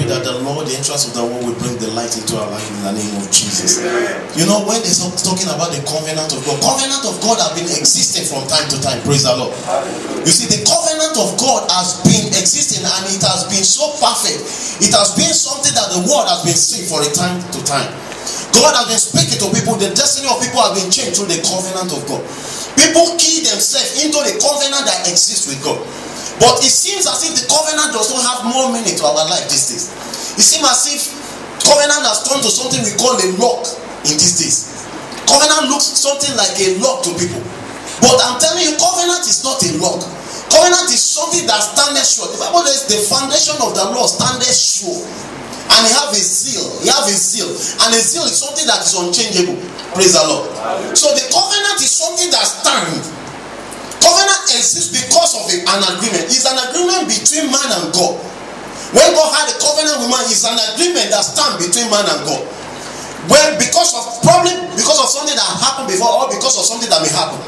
pray that the Lord, the entrance of the word, will bring the light into our life in the name of Jesus. You know, when they're talking about the covenant of God has been existing from time to time. Praise the Lord. You see, the covenant of God has been existing, and it has been so perfect. It has been something that the world has been seeing for a time to time. God has been speaking to people. The destiny of people has been changed through the covenant of God. People key themselves into the covenant that exists with God. But it seems as if the covenant does not have more meaning to our life these days. It seems as if covenant has turned to something we call a lock in these days. Covenant looks something like a lock to people. But I'm telling you, covenant is not a lock. Covenant is something that standeth sure. The Bible says the foundation of the law standeth sure. And he have a zeal. And a zeal is something that is unchangeable. Praise the Lord. So the covenant is something that stands. Covenant exists because of an agreement. It's an agreement between man and God. When God had a covenant with man, it's an agreement that stands between man and God. When because of something that happened before, or because of something that may happen,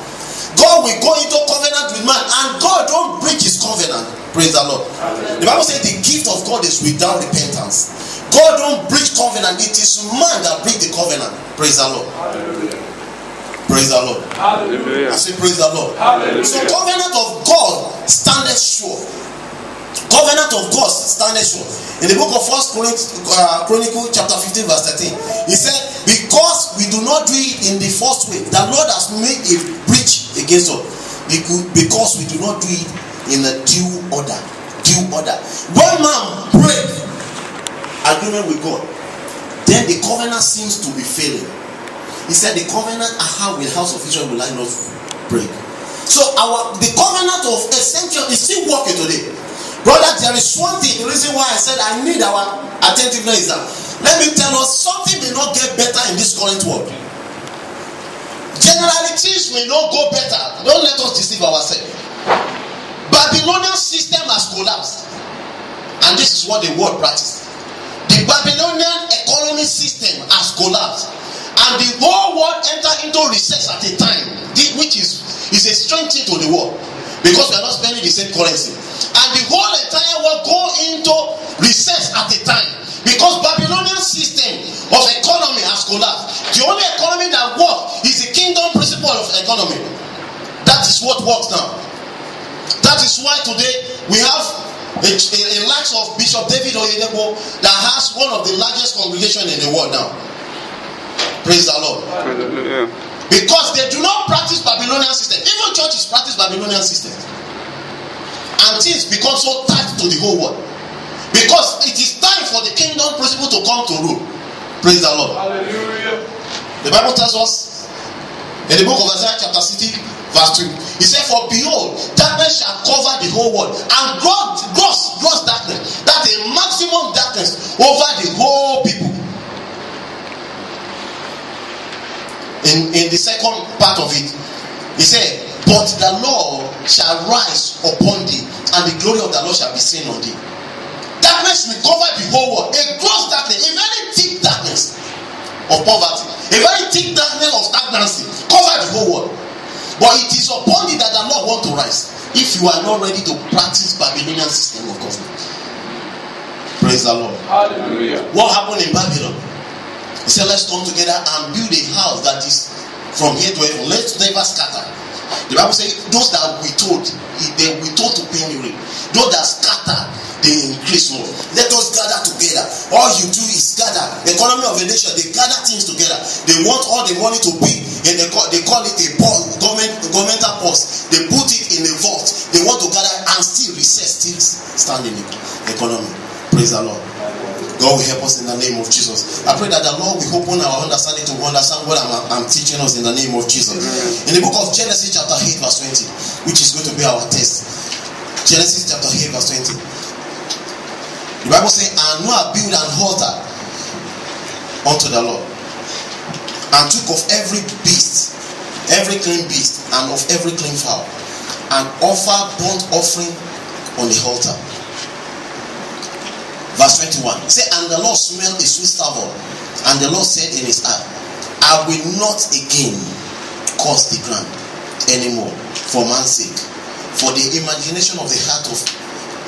God will go into covenant with man, and God don't break his covenant. Praise the Lord. The Bible says the gift of God is without repentance. God don't break covenant. It is man that breaks the covenant. Praise the Lord. Praise the Lord. Hallelujah. I say praise the Lord. Hallelujah. So covenant of God standeth sure. Covenant of God standeth sure. In the book of 1 Chronicles chapter 15 verse 13, he said, because we do not do it in the first way, the Lord has made a breach against us. Because we do not do it in a due order. When man break agreement with God, then the covenant seems to be failing. He said, the covenant I have with the house of Israel will I not break. So the covenant of essential is still working today. Brother, there is one thing. The reason why I said I need our attentiveness is that, let me tell us, something may not get better in this current world. Generally, things may not go better. Don't let us deceive ourselves. Babylonian system has collapsed. And this is what the world practices. The Babylonian economic system has collapsed. And the whole world entered into recess at a time, which is a strange thing to the world, because we are not spending the same currency. And the whole entire world go into recess at a time, because Babylonian system of economy has collapsed. The only economy that works is the kingdom principle of economy. That is what works now. That is why today we have a likes of Bishop David Oyedepo that has one of the largest congregations in the world now. Praise the Lord. Hallelujah. Because they do not practice Babylonian system. Even churches practice Babylonian system. And things become so tight to the whole world. Because it is time for the kingdom principle to come to rule. Praise the Lord. Hallelujah. The Bible tells us in the book of Isaiah chapter 60 verse 2. He said, for behold, darkness shall cover the whole world, and gross darkness. That's a maximum darkness over the whole people. In the second part of it, he said, but the Lord shall rise upon thee, and the glory of the Lord shall be seen on thee. Darkness will cover the whole world. A gross darkness, a very thick darkness of poverty, a very thick darkness of stagnancy, cover the whole world. But it is upon thee that the Lord want to rise, if you are not ready to practice Babylonian system of government. Praise the Lord. Hallelujah. What happened in Babylon? He said, let's come together and build a house that is from here to heaven. Let's never scatter. The Bible says, those that we told to penury. Those that scatter, they increase more. Let us gather together. All you do is gather. The economy of a nation, they gather things together. They want all the money to be, and they call it a governmental post. They put it in a vault. They want to gather and still recess things stand in the economy. Praise the Lord. God will help us in the name of Jesus. I pray that the Lord will open our understanding to understand what I'm teaching us in the name of Jesus. In the book of Genesis chapter 8 verse 20, which is going to be our text. Genesis chapter 8 verse 20. The Bible says, and Noah built an altar unto the Lord, and took of every beast, every clean beast, and of every clean fowl, and offered burnt offering on the altar. Verse 21. Say, and the Lord smelled a sweet savour, and the Lord said in his heart, I will not again curse the ground anymore for man's sake. For the imagination of the heart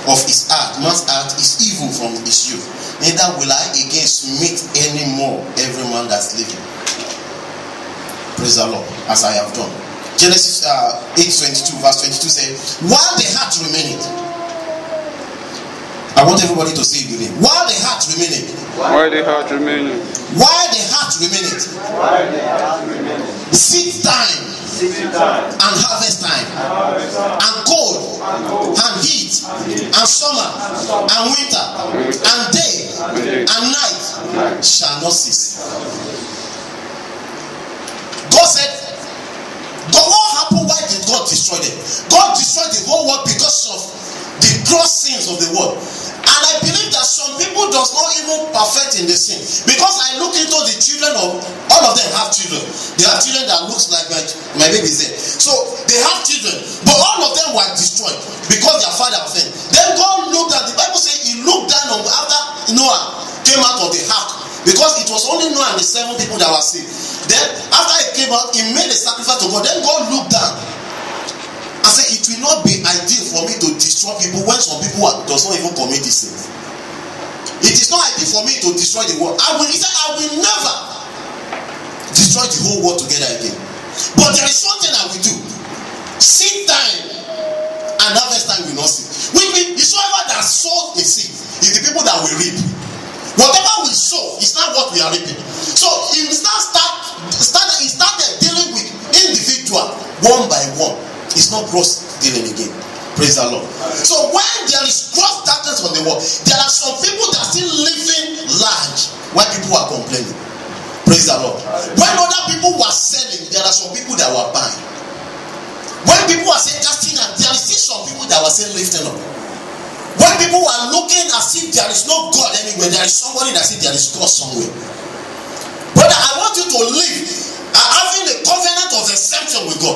of his heart, man's heart, is evil from his youth. neither will I again smite any more every man that's living. Praise the Lord, as I have done. Genesis 8:22, verse 22 says, while the heart remaineth. I want everybody to say it with me. While the heart remaineth. While the heart remaineth. While the heart remaineth. Seed time. And harvest time. And cold. And heat. And summer. And winter. And day. And night shall not cease. God said, God, what happened? Why did God destroy them? God destroyed the whole world because of the gross sins of the world. And I believe that some people does not even perfect in the sin. Because I look into the children of, all of them have children. They have children that looks like my baby is there. So they have children. But all of them were destroyed because their father offended. Then God looked at, the Bible says he looked down on after Noah came out of the ark. Because it was only Noah and the 7 people that were saved. Then after he came out, he made a sacrifice to God. Then God looked down and said, it will not be ideal for me to destroy people when some people does not even commit this sin. It is not ideal for me to destroy the world. He said, I will never destroy the whole world together again. But there is something I will do. Seed time and harvest time will not cease. Whoever that sows a seed is the people that will reap. Whatever we sow is not what we are reaping. So he started dealing with individual one by one. It's not gross dealing again. Praise the Lord. So when there is gross darkness on the world, there are some people that are still living large while people are complaining. Praise the Lord. When other people were selling, there are some people that were buying. When people were saying casting out, there are still some people that were saying lifting up. When people were looking as if there is no God anywhere, there is somebody that says there is God somewhere. Brother, I want you to live having a covenant of exemption with God.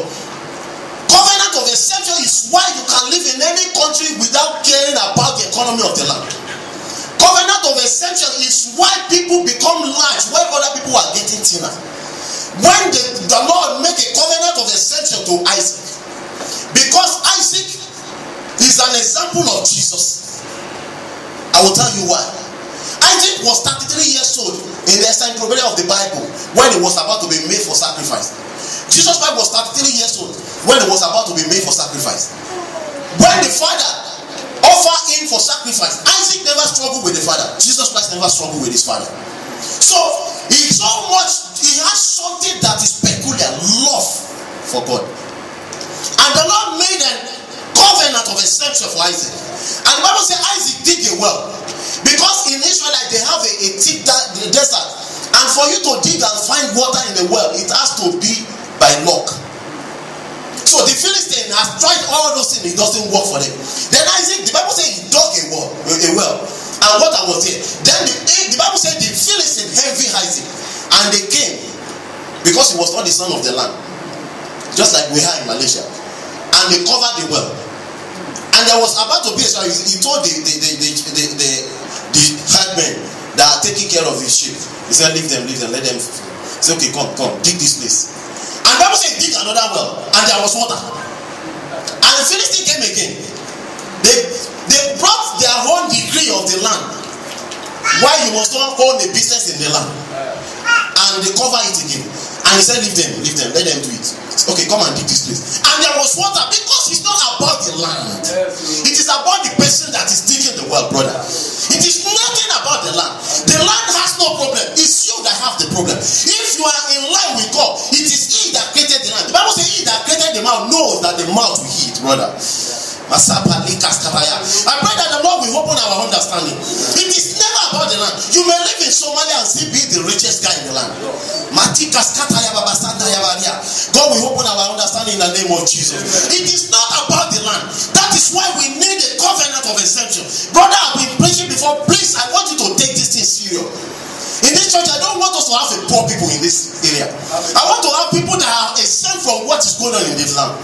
Covenant of exemption is why you can live in any country without caring about the economy of the land. Covenant of exemption is why people become large, why other people are getting thinner. When the Lord made a covenant of exemption to Isaac, because Isaac is an example of Jesus. I will tell you why. Isaac was 33 years old in the encyclopedia of the Bible when he was about to be made for sacrifice. Jesus Christ was 33 years old when he was about to be made for sacrifice. When the father offered him for sacrifice, Isaac never struggled with the father. Jesus Christ never struggled with his father. So he has something that is peculiar, love for God. And the Lord made a covenant of exemption for Isaac. And the Bible says Isaac dig a well. Because in Israel they have a thick desert. And for you to dig and find water in the well, it has to be by luck. So the Philistine has tried all those things, it doesn't work for them. Then Isaac, the Bible says he dug a well, and water was there. Then the Bible said the Philistine envied Isaac, and they came because he was not the son of the land, just like we are in Malaysia, and they covered the well. And there was about to be he told the herdmen that are taking care of his sheep. He said, leave them, let them. He said, okay, come, dig this place. And the Bible said, dig another well, and there was water. And the Philistine came again. They brought their own degree of the land. Why you must not own a business in the land. And they cover it again. And he said, leave them, let them do it. Okay, come and dig this place. And there was water, because it's not about the land. It is about the person that is digging the well, brother. It is nothing about the land. The land has no problem. It's you that have the problem. If you are in line with God, it is he that created the land. The Bible says he that created the mouth knows that the mouth will eat, brother. I pray that the Lord will open our understanding. It is never about the land. You may live in Somalia and still be the richest guy in the land. God will open our understanding in the name of Jesus. It is not about the land. That is why we need a covenant of exemption. Brother, I've been preaching before. Please, I want you to take this thing serious. In this church, I don't want us to have a poor people in this area. I want to have people that are exempt from what is going on in this land.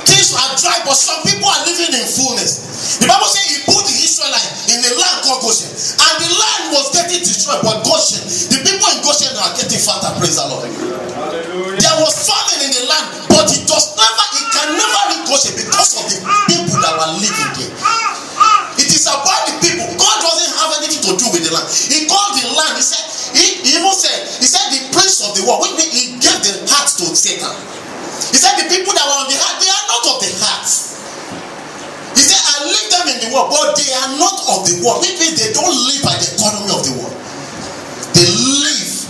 Things are dry, but some people are living in fullness. The Bible says he put the Israelites in a land called Goshen, and the land was getting destroyed. But Goshen, the people in Goshen are getting fatter. Praise the Lord. Hallelujah. There was famine in the land, but it can never reach Goshen because of the people that were living there. It is about the people. God doesn't have anything to do with the land. He called the land, he said, he even said, he said the prince of the world, which means he gave the heart to Satan. He said the people that were on the heart, they are not of the heart. He said, I leave them in the world, but they are not of the world. Which means they don't live by the economy of the world. They live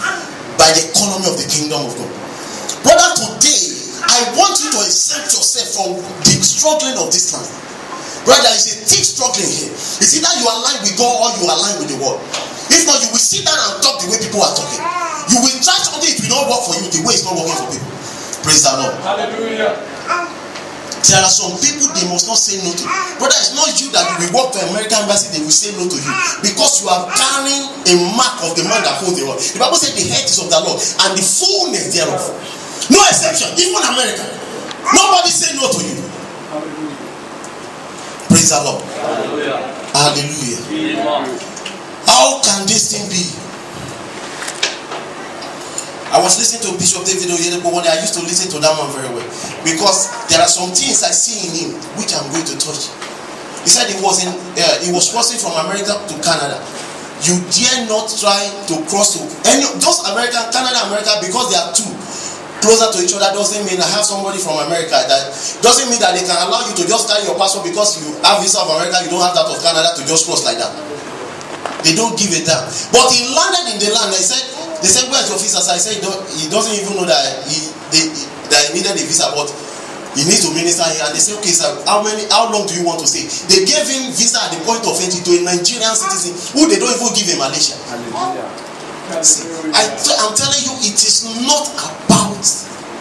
by the economy of the kingdom of God. Brother, today, I want you to exempt yourself from the struggling of this land. Brother, there is a thick struggling here. It's either you align with God or you align with the world. If not, you will sit down and talk the way people are talking. You will try something, it will not work for you the way it's not working for people. Praise the Lord. Hallelujah. There are some people they must not say no to. Brother, it's not you that will walk to American embassy, they will say no to you. Because you are carrying a mark of the man that holds the world. The Bible said the head is of the Lord and the fullness thereof. No exception, even America. Nobody say no to you. Praise the Lord. Hallelujah. Hallelujah. How can this thing be? I was listening to Bishop David Oyedepo one day. I used to listen to that man very well because there are some things I see in him which I'm going to touch. He said he was crossing from America to Canada. You dare not try to cross to any just Canada, because they are two closer to each other. Doesn't mean I have somebody from America. That doesn't mean that they can allow you to just carry your passport because you have visa of America. You don't have that of Canada to just cross like that. They don't give it down. But he landed in the land. They said, where's your visa? So I said, he doesn't even know that he needed a visa, but he needs to minister here. And they said, okay, sir, how long do you want to stay? They gave him visa at the point of entry to a Nigerian citizen who they don't even give in Malaysia. See, I'm telling you, it is not about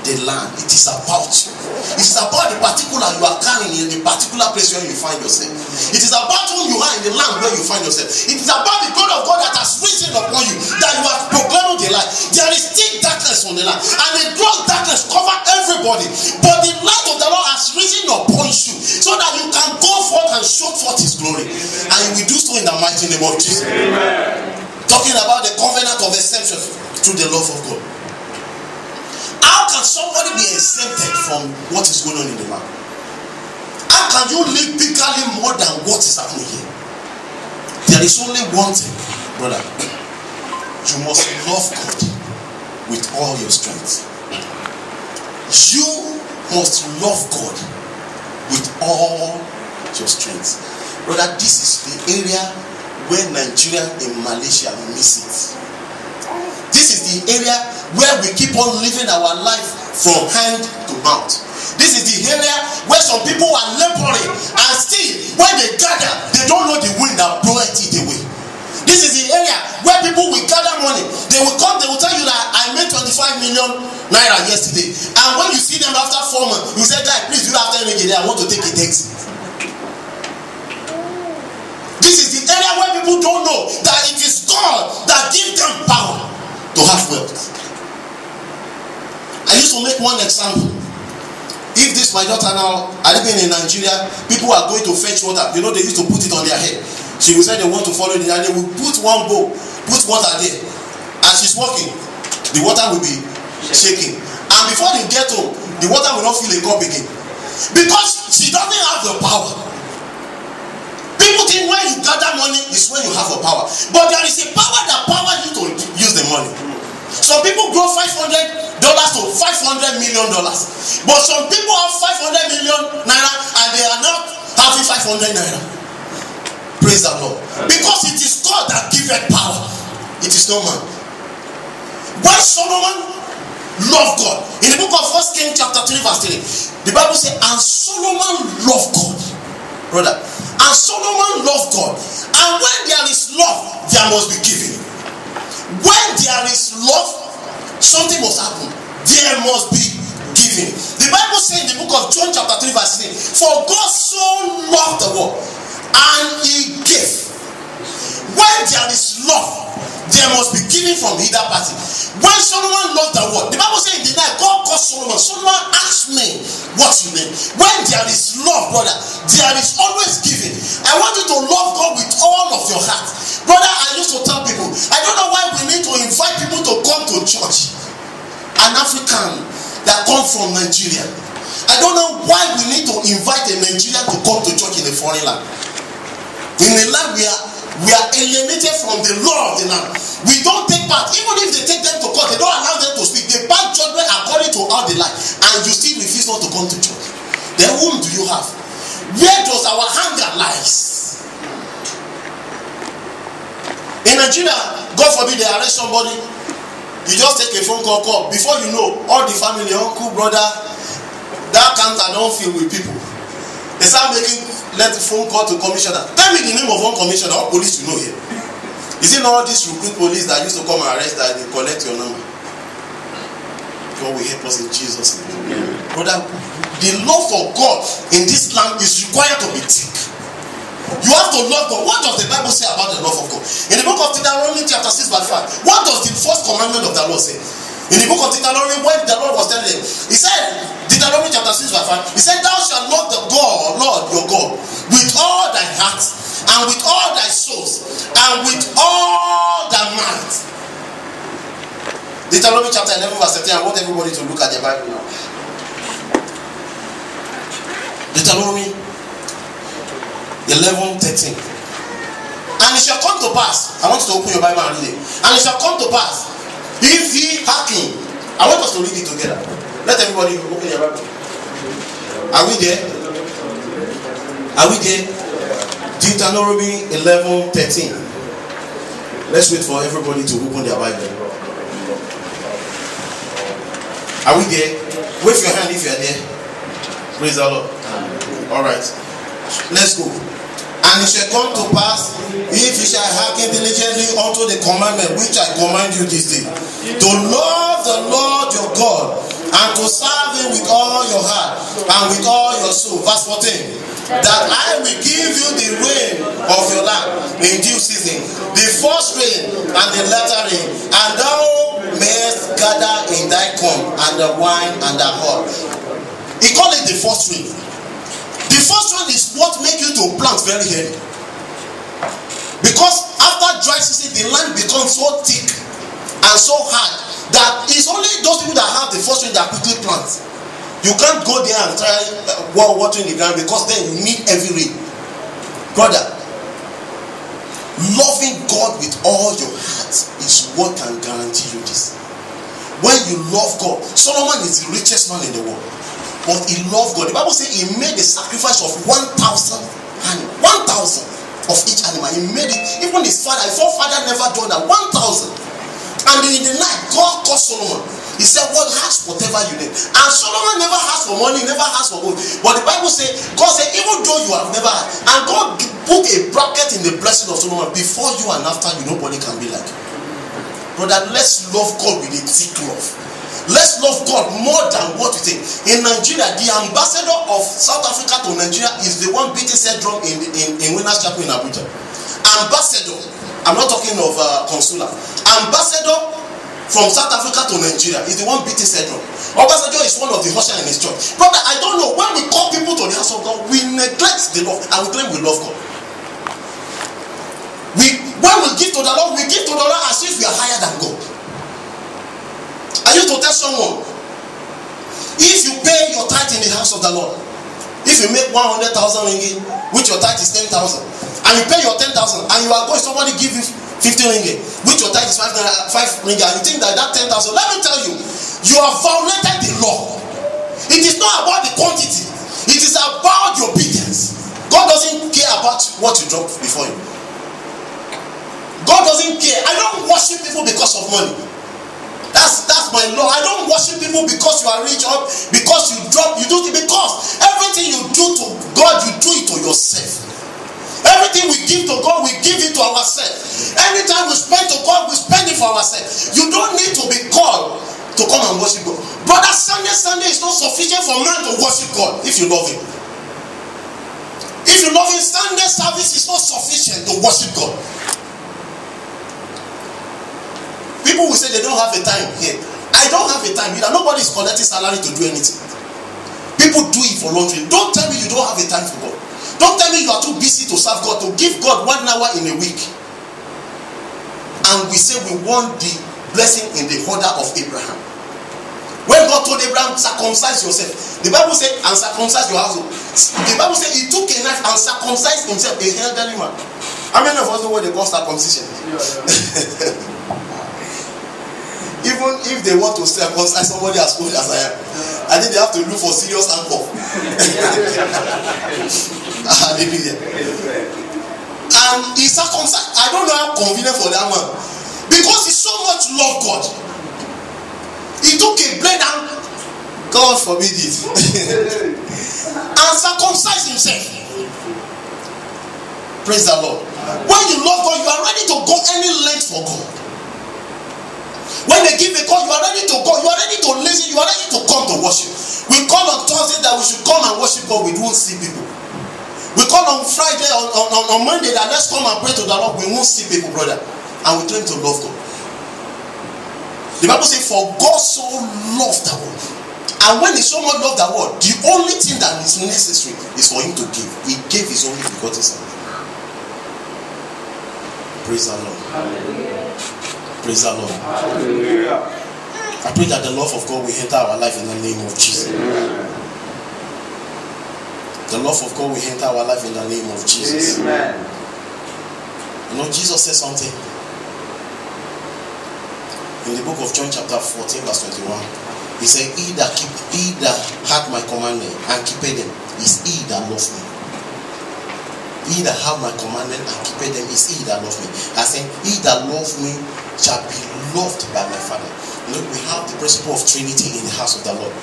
the land, it is about you. It is about the particular you are carrying in the particular place where you find yourself. It is about who you are in the land where you find yourself. It is about the God of God that has risen upon you, that you have proclaimed the light. There is thick darkness on the land, and the gross darkness cover everybody. But the light of the Lord has risen upon you, so that you can go forth and show forth His glory, and you will do so in the mighty name of Jesus. Amen. Talking about the covenant of exemption through the love of God. How can somebody be exempted from what is going on in the land? How can you live bigly more than what is happening here? There is only one thing, brother. You must love God with all your strength. You must love God with all your strength. Brother, this is the area where Nigeria and Malaysia miss it. This is the area where we keep on living our life from hand to mouth. This is the area where some people are laboring and still when they gather, they don't know the wind that bloweth it away. This is the area where people will gather money. They will come, they will tell you that I made 25 million naira yesterday. And when you see them after 4 months, you say, guy, please do after any day, I want to take a taxi. This is the area where people don't know that it is God that gives them power to have wealth. I used to make one example. If this my daughter now, I live in Nigeria, people are going to fetch water. You know, they used to put it on their head. She will say they want to follow it, and they will put one bowl, put water there. As she's walking, the water will be shaking. And before they get home, the water will not fill a cup again. Because she doesn't have the power. People think when you gather money is when you have a power. But there is a power that power you to use the money. Some people grow $500 to $500 million. But some people have 500 million naira and they are not having 500 naira. Praise the Lord. Because it is God that giveth power. It is no man. When Solomon loved God, in the book of 1 Kings chapter 3 verse 3, the Bible says, and Solomon loved God. Brother, and Solomon loved God. And when there is love, there must be giving. When there is love, something must happen. There must be giving. The Bible says in the book of John chapter 3 verse 6, for God so loved the world and He gave. When there is love, there must be giving from either party. When Solomon loved the world, the Bible says in the night, God called Solomon. Solomon asked me what you mean. When there is love, brother, there is always giving. I want you to love God with all of your heart. Brother, I used to tell people, I don't know why we need to invite people to come to church. An African that comes from Nigeria. I don't know why we need to invite a Nigerian to come to church in a foreign land. In a land We are alienated from the law of the land. We don't take part. Even if they take them to court, they don't allow them to speak. They pass judgment according to how they like, and you still refuse not to come to church. Then whom do you have? Where does our hunger lies? In Nigeria, God forbid they arrest somebody. You just take a phone call. Before you know, all the family, uncle, brother, that counter don't fill with people. They start let the phone call to commissioner. Tell me the name of one commissioner or police you know here. Is it not all these recruit police that used to come and arrest that they collect your number? God will help us in Jesus' name. Brother, the love for God in this land is required to be thick. You have to love God. What does the Bible say about the love of God? In the book of Deuteronomy chapter 6 verse 5, what does the first commandment of the Lord say? In the book of Deuteronomy, when the Lord was telling them, he said, Deuteronomy chapter 6 verse 5, he said, thou shalt love the Lord your God with all thy heart, and with all thy souls, and with all thy might. Deuteronomy chapter 11 verse 13, I want everybody to look at the Bible now. Deuteronomy 11:13. And it shall come to pass, I want you to open your Bible and read it. And it shall come to pass, if ye hearken, I want us to read it together. Let everybody open your Bible. Are we there? Are we there? Deuteronomy 11:13. Let's wait for everybody to open their Bible. Are we there? Wave your hand if you are there. Praise the Lord. Alright. Let's go. And it shall come to pass, if you shall hearken diligently unto the commandment which I command you this day, to love the Lord your God, and to serve him with all your heart and with all your soul. Verse 14. That I will give you the rain of your land in due season, the first rain and the latter rain, and thou mayest gather in thy corn and the wine and the oil. He called it the first rain. The first one is what makes you to plant very early. Because after dry season, the land becomes so thick and so hard that it's only those people that have the first rain that quickly plant. You can't go there and try watering the ground, because then you need heavy rain. Brother, loving God with all your heart is what can guarantee you this. When you love God, Solomon is the richest man in the world. But he loved God. The Bible says he made a sacrifice of 1,000 and 1,000 of each animal. He made it. Even his father, his forefather never done that. 1,000. And in the night, God called Solomon. He said, "What ask whatever you need." And Solomon never asked for money, never asked for gold. But the Bible says, God said, even though you have never had, and God put a bracket in the blessing of Solomon, before you and after you, nobody can be like you. Brother, let's love God with a thick love. Let's love God more than what we think. In Nigeria, the ambassador of South Africa to Nigeria is the one beating said drum in Winners Chapel in Abuja. Ambassador, I'm not talking of consular. Ambassador from South Africa to Nigeria is the one beating said drum. Ambassador is one of the usher in his church. Brother, I don't know, when we call people to the house of God, we neglect the love and we claim we love God. When we give to the Lord, we give to the Lord as if we are higher than God. I used to tell someone, if you pay your tithe in the house of the Lord, if you make 100,000 ringgit, which your tithe is 10,000, and you pay your 10,000, and you are going, somebody give you 15 ringgit, which your tithe is 5 ringgit, and you think that 10,000, let me tell you, you have violated the law. It is not about the quantity, it is about your obedience. God doesn't care about what you drop before him. God doesn't care. I don't worship people because of money. That's my law. I don't worship people because you are rich or because you drop. You do it because everything you do to God, you do it to yourself. Everything we give to God, we give it to ourselves. Anytime we spend to God, we spend it for ourselves. You don't need to be called to come and worship God. Brother, Sunday is not sufficient for man to worship God if you love him. If you love him, Sunday service is not sufficient to worship God. People will say they don't have a time here. I don't have a time either. Nobody is collecting salary to do anything. People do it voluntarily. Don't tell me you don't have a time for God. Don't tell me you are too busy to serve God, to give God 1 hour in a week. And we say we want the blessing in the order of Abraham. When God told Abraham, circumcise yourself, the Bible said, and circumcise your household. The Bible said he took a knife and circumcised himself, a elderly man. How many of us know what they call circumcision? Even if they want to circumcise somebody as old as I am, I think they have to look for serious handcuff. Hallelujah. And he circumcised. I don't know how convenient for that man, because he so much loved God. He took a blade and, God forbid it, and circumcised himself. Praise the Lord. When you love God, you are ready to go any length for God. When they give a call, you are ready to go. You are ready to listen. You are ready to come to worship. We call on Thursday that we should come and worship God. We won't see people. We call on Friday, on Monday that let's come and pray to the Lord. We won't see people, brother. And we claim to love God. The Bible says, for God so loved the world. And when he so much loved the world, the only thing that is necessary is for him to give. He gave his only begotten son. Praise the Lord. Hallelujah. Praise the Lord. Hallelujah. I pray that the love of God will enter our life in the name of Jesus. Amen. The love of God will enter our life in the name of Jesus. Amen. You know, Jesus said something in the book of John chapter 14 verse 21. He said, he that hath my commandment and keepeth them is he that loves me. He that have my commandment and keepeth them is he that loves me. I said, he that loves me shall be loved by my Father. You know, we have the principle of Trinity in the house of the Lord.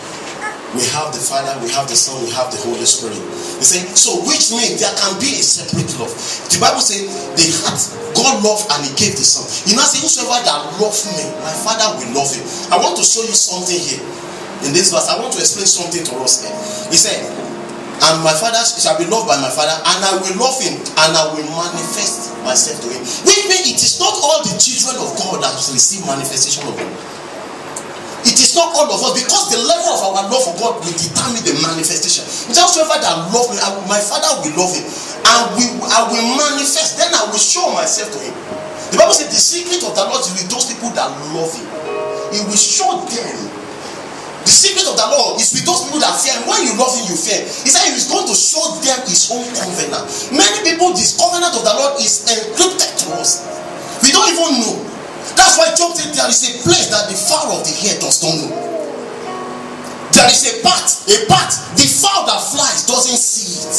We have the Father, we have the Son, we have the Holy Spirit. He said, so which means there can be a separate love. The Bible says the heart, God loved and he gave the Son. You know, say, whosoever that loves me, my Father will love him. I want to show you something here. In this verse, I want to explain something to us here. He said, and my Father shall be loved by my Father, and I will love him, and I will manifest myself to him. Which means it is not all the children of God that receive manifestation of God. It is not all of us, because the level of our love for God will determine the manifestation. Whosoever that love me, my Father will love him, and I will manifest. Then I will show myself to him. The Bible says the secret of the Lord is with those people that love him. He will show them. The secret of the Lord is with those people that fear him. When you love him, you fear. He said he is going to show them his own covenant. Many people, this covenant of the Lord is encrypted to us. We don't even know. That's why Job said there is a place that the fowl of the air does not know. There is a part, the fowl that flies doesn't see it.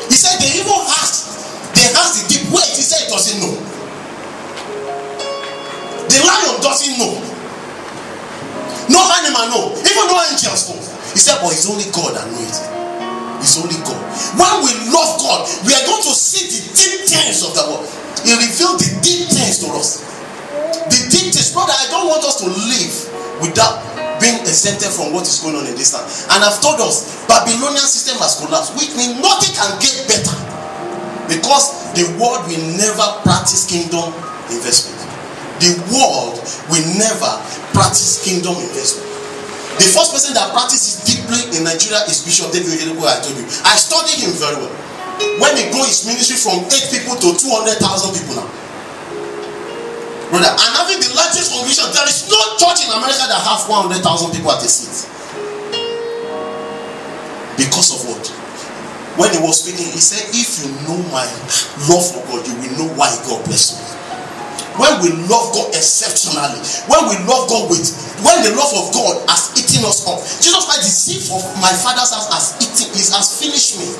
He said they even asked the deep, wait, he said it doesn't know. The lion doesn't know. No animal know. Even no angels know. He said, but it's only God that knows it. It's only God. When we love God, we are going to see the deep things of the world. He revealed the deep things to us. The deep things, brother, I don't want us to live without being exempted from what is going on in this land. And I've told us, Babylonian system has collapsed, which means nothing can get better. Because the world will never practice kingdom investment. The world will never practice kingdom investment. The first person that practices deeply in Nigeria is Bishop David Oyedepo. I told you. I studied him very well. When he grew his ministry from 8 people to 200,000 people now. Brother, and having the largest congregation, there is no church in America that has 100,000 people at a seat. Because of what? When he was speaking, he said, if you know my love for God, you will know why God bless you. When we love God exceptionally, when we love God when the love of God has eaten us up. Jesus Christ, the seed of my Father's house has finished me.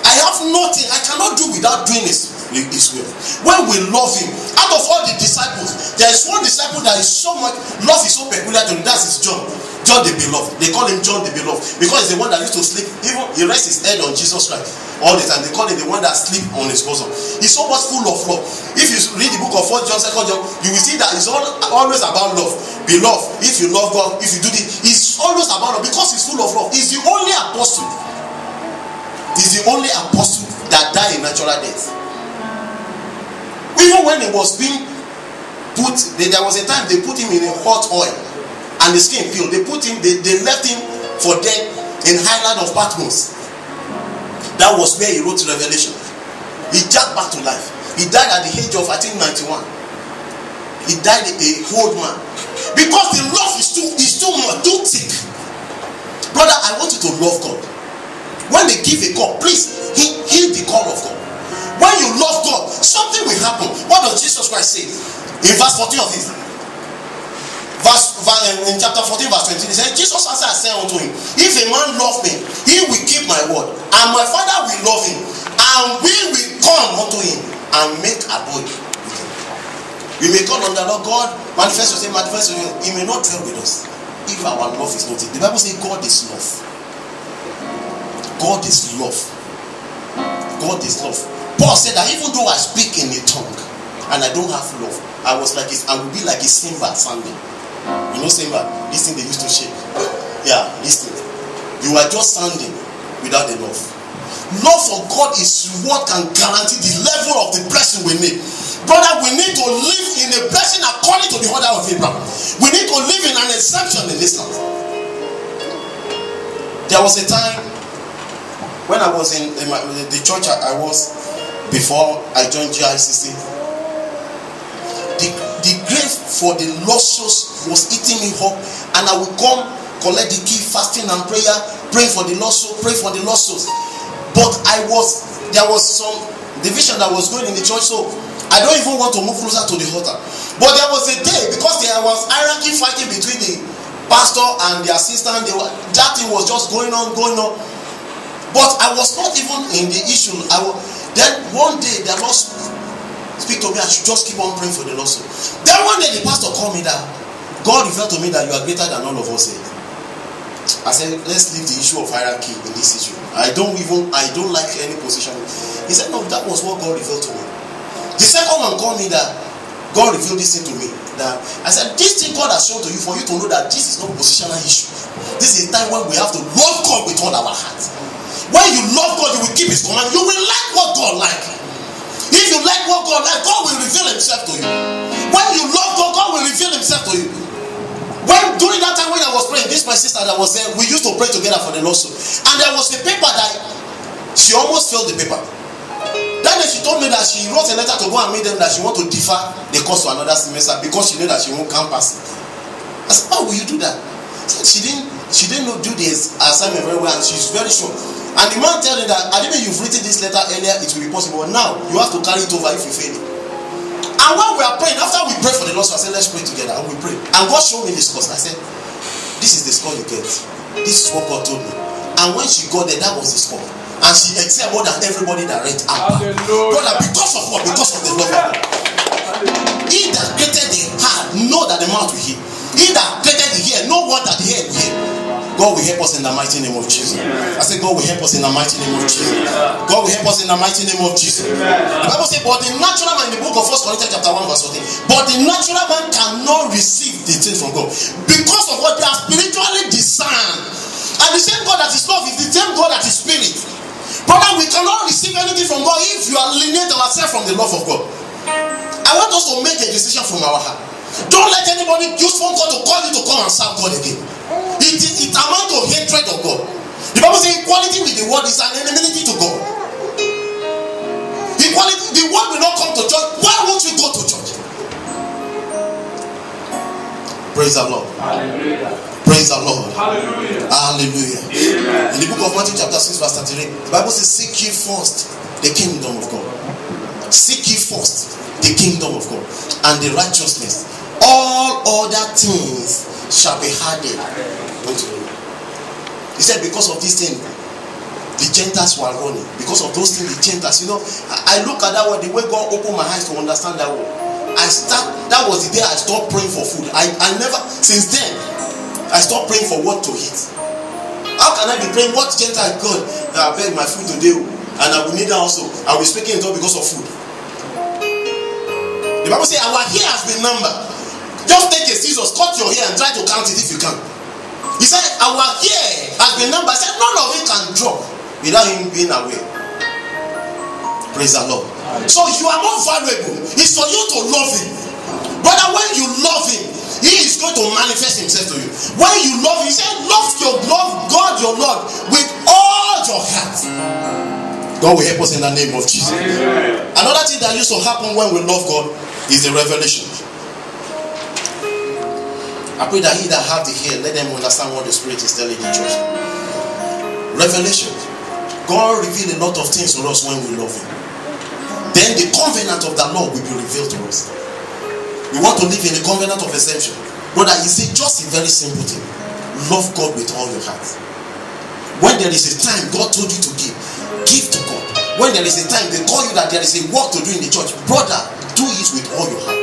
I have nothing, I cannot do without doing this will. When we love him, out of all the disciples, there is one disciple that is so much, love is so peculiar to him. That is John the Beloved. They call him John the Beloved because he's the one that used to sleep. Even he rests his head on Jesus Christ all the time. They call him the one that sleep on his bosom. He's so much full of love. If you read the book of 1 John, 2 John, you will see that it's always about love. Beloved, if you love God, if you do this, it's always about love because he's full of love. He's the only apostle. He's the only apostle that died a natural death. Even when he was being put, there was a time they put him in a hot oil and the skin peeled. They left him for dead in Highland of Patmos. That was where he wrote Revelation. He jumped back to life. He died at the age of, I think, 91. He died a old man. Because the love is too much, too thick. Brother, I want you to love God. When they give a call, please heed the call of God. When you love God, something will happen. What does Jesus Christ say? In verse 14 of this. In chapter 14, verse 20, he said, Jesus answered and said unto him, if a man love me, he will keep my word, and my Father will love him, and we will come unto him and make abode with him. We may call on the Lord God, manifest yourself, he may not dwell with us if our love is not it. The Bible says God is love. God is love. God is love. Paul said that even though I speak in a tongue and I don't have love, I will be like a cymbal sounding. You know cymbal? This thing they used to shake. Yeah, this thing. You are just sounding without the love. Love for God is what can guarantee the level of the blessing we need. Brother, we need to live in a blessing according to the order of Abraham. We need to live in an exemption in this land. There was a time when I was in the church I was before I joined GICC. The grave for the lost souls was eating me up, and I would come collect the key, fasting and prayer, pray for the lost souls, pray for the lost souls. But there was some division that was going in the church, so I don't even want to move closer to the altar. But there was a day, because there was hierarchy fighting between the pastor and the assistant, that thing was just going on. But I was not even in the issue. Then one day the Lord speak to me, I should just keep on praying for the lost soul. Then one day the pastor called me that God revealed to me that you are greater than all of us. I said, let's leave the issue of hierarchy in this issue. I don't like any position. He said, no, that was what God revealed to me. The second one called me that God revealed this thing to me. That I said, this thing God has shown to you for you to know that this is not a positional issue. This is a time when we have to love God with all our heart. When you love God, you will keep his command. You will like what God likes. If you like what God likes, God will reveal himself to you. When you love God, God will reveal himself to you. During that time when I was praying, this my sister that was there, we used to pray together for the lost soul. And there was a paper that she almost failed the paper. Then she told me that she wrote a letter to go and meet them that she want to defer the course to another semester because she knew that she won't come pass it. I said, how will you do that? She didn't do the assignment very well, and she's very sure. And the man told her that, I didn't know you've written this letter earlier, it will be possible. Now you have to carry it over if you fail it. And when we are praying, after we pray for the lost, I said, let's pray together. And we pray. And God showed me this course. I said, this is the score you get. This is what God told me. And when she got there, that was the score. And she excelled more than everybody that read Abba. Brother, because of what? Because of the love of God. He that created the heart, know that the mouth will hear. He that created the ear, know what that the head will hear. God will help us in the mighty name of Jesus. I said, God will help us in the mighty name of Jesus. God will help us in the mighty name of Jesus. The Bible says, but the natural man, in the book of 1 Corinthians chapter 1 verse 14, but the natural man cannot receive the things from God because of what they are spiritually discerned. And the same God that is love is the same God that is spirit. Brother, we cannot receive anything from God if you alienate ourselves from the love of God. I want us to make a decision from our heart. Don't let anybody use phone call to call you to come and serve God again. It amounts to hatred of God. The Bible says equality with the world is an enmity to God. Equality, the world will not come to church. Why won't you go to church? Praise the Lord. Hallelujah. Praise the Lord. Hallelujah. Hallelujah. Amen. In the book of Matthew chapter 6 verse 33, the Bible says, seek ye first the kingdom of God. Seek ye first the kingdom of God and the righteousness. All other things shall be added unto you. He said, because of this thing, the Gentiles were running. Because of those things, the Gentiles, I look at that word, the way God opened my eyes to understand that word. That was the day I stopped praying for food. I never, since then, I stopped praying for what to eat. How can I be praying, what Gentile God? I beg my food today, and I will need that also. I will be speaking it all because of food. The Bible says our hair has been numbered. Just take a scissors, cut your hair and try to count it if you can. He said our hair has been numbered. I said none of it can drop without him being aware. Praise the Lord. So you are more valuable. It's for you to love him. Brother, when you love him, he is going to manifest himself to you. When you love him, he said love God your Lord with all your heart. God will help us in the name of Jesus. Another thing that used to happen when we love God is the revelation. I pray that he that have the ear, let them understand what the Spirit is telling the church. Revelation. God reveals a lot of things to us when we love him. then the covenant of the law will be revealed to us. We want to live in the covenant of exemption. Brother, you see, just a very simple thing. Love God with all your heart. When there is a time God told you to give to God. When there is a time they call you that there is a work to do in the church, brother, do it with all your heart.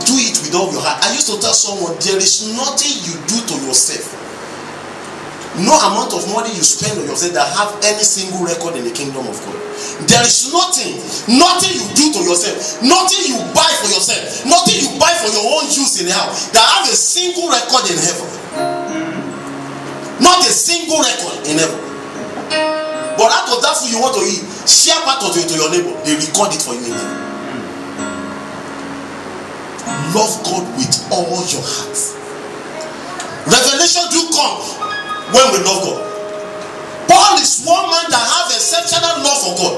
Do it with all your heart. I used to tell someone, there is nothing you do to yourself, no amount of money you spend on yourself, that have any single record in the kingdom of God. There is nothing you do to yourself, nothing you buy for yourself, nothing you buy for your own use in the house, that have a single record in heaven. Not a single record in heaven. But out of that food you want to eat, share part of it to your neighbor. They record it for you in heaven. Love God with all your heart. Revelation do come when we love God. Paul is one man that has exceptional love for God.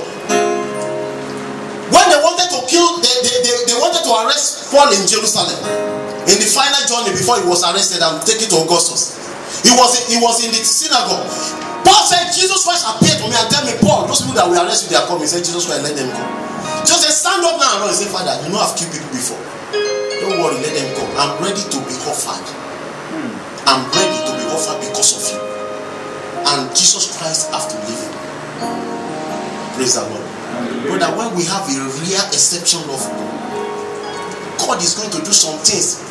When they wanted to kill, they wanted to arrest Paul in Jerusalem. In the final journey before he was arrested and taken to Augustus, he was in the synagogue. Paul said, Jesus Christ appeared to me and tell me, Paul, those people that we arrest you, they are coming. He said, Jesus Christ, let them go. Just say, stand up now and run. He said, Father, you know I've killed people before. Don't worry, let them come. I'm ready to be offered. I'm ready to be offered because of you. And Jesus Christ have to leave him. Praise the Lord. Brother, when we have a real exception of God is going to do some things.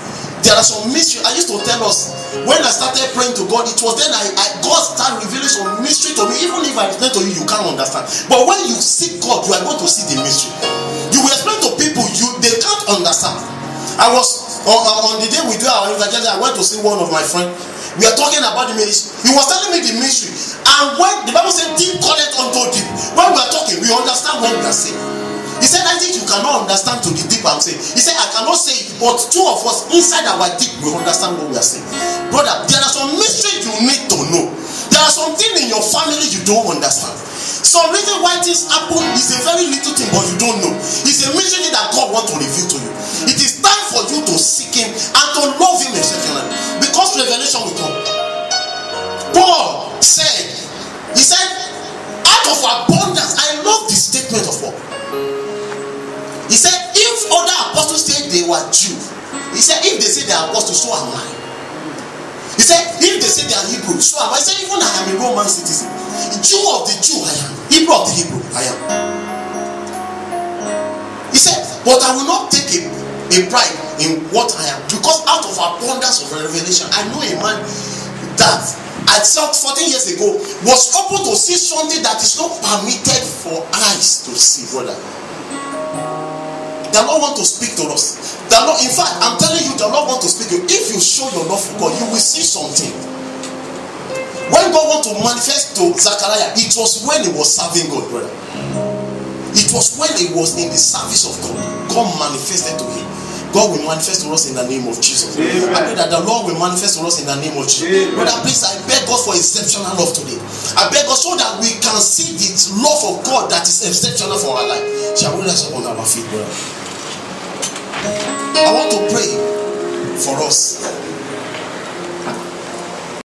There are some mystery. I used to tell us when I started praying to God, it was then God started revealing some mystery to me. Even if I explain to you, you can't understand. But when you seek God, you are going to see the mystery. You will explain to people, they can't understand. I was on the day we do our evangelism, I went to see one of my friends. We are talking about the ministry. He was telling me the mystery. And when the Bible said deep calleth unto deep, when we are talking, we understand what we are saying. He said, I think you cannot understand to the deep I'm saying. He said, I cannot say it, but two of us inside our deep will understand what we are saying. Brother, there are some mysteries you need to know. There are some things in your family you don't understand. Some reason why this happen is a very little thing, but you don't know. It's a mystery that God wants to reveal to you. It is time for you to seek him and to love him exceptionally, because revelation will come. Paul said, he said, out of abundance, I love the statement of Paul. He said, if other apostles say they were Jew, he said, if they say they are apostles, so am I. He said, if they say they are Hebrew, so am I. He said, even I am a Roman citizen. Jew of the Jew, I am. Hebrew of the Hebrew, I am. He said, but I will not take a pride in what I am, because out of abundance of revelation, I know a man that I saw 14 years ago was open to see something that is not permitted for eyes to see, brother. The Lord want to speak to us. The Lord, in fact, I'm telling you, the Lord want to speak to you. If you show your love for God, you will see something. When God want to manifest to Zachariah, it was when he was serving God, brother. It was when he was in the service of God. God manifested to him. God will manifest to us in the name of Jesus. Amen. I pray that the Lord will manifest to us in the name of Jesus. Amen. Brother, please, I beg God for exceptional love today. I beg God so that we can see the love of God that is exceptional for our life. Shall we rise up on our feet, brother? I want to pray for us.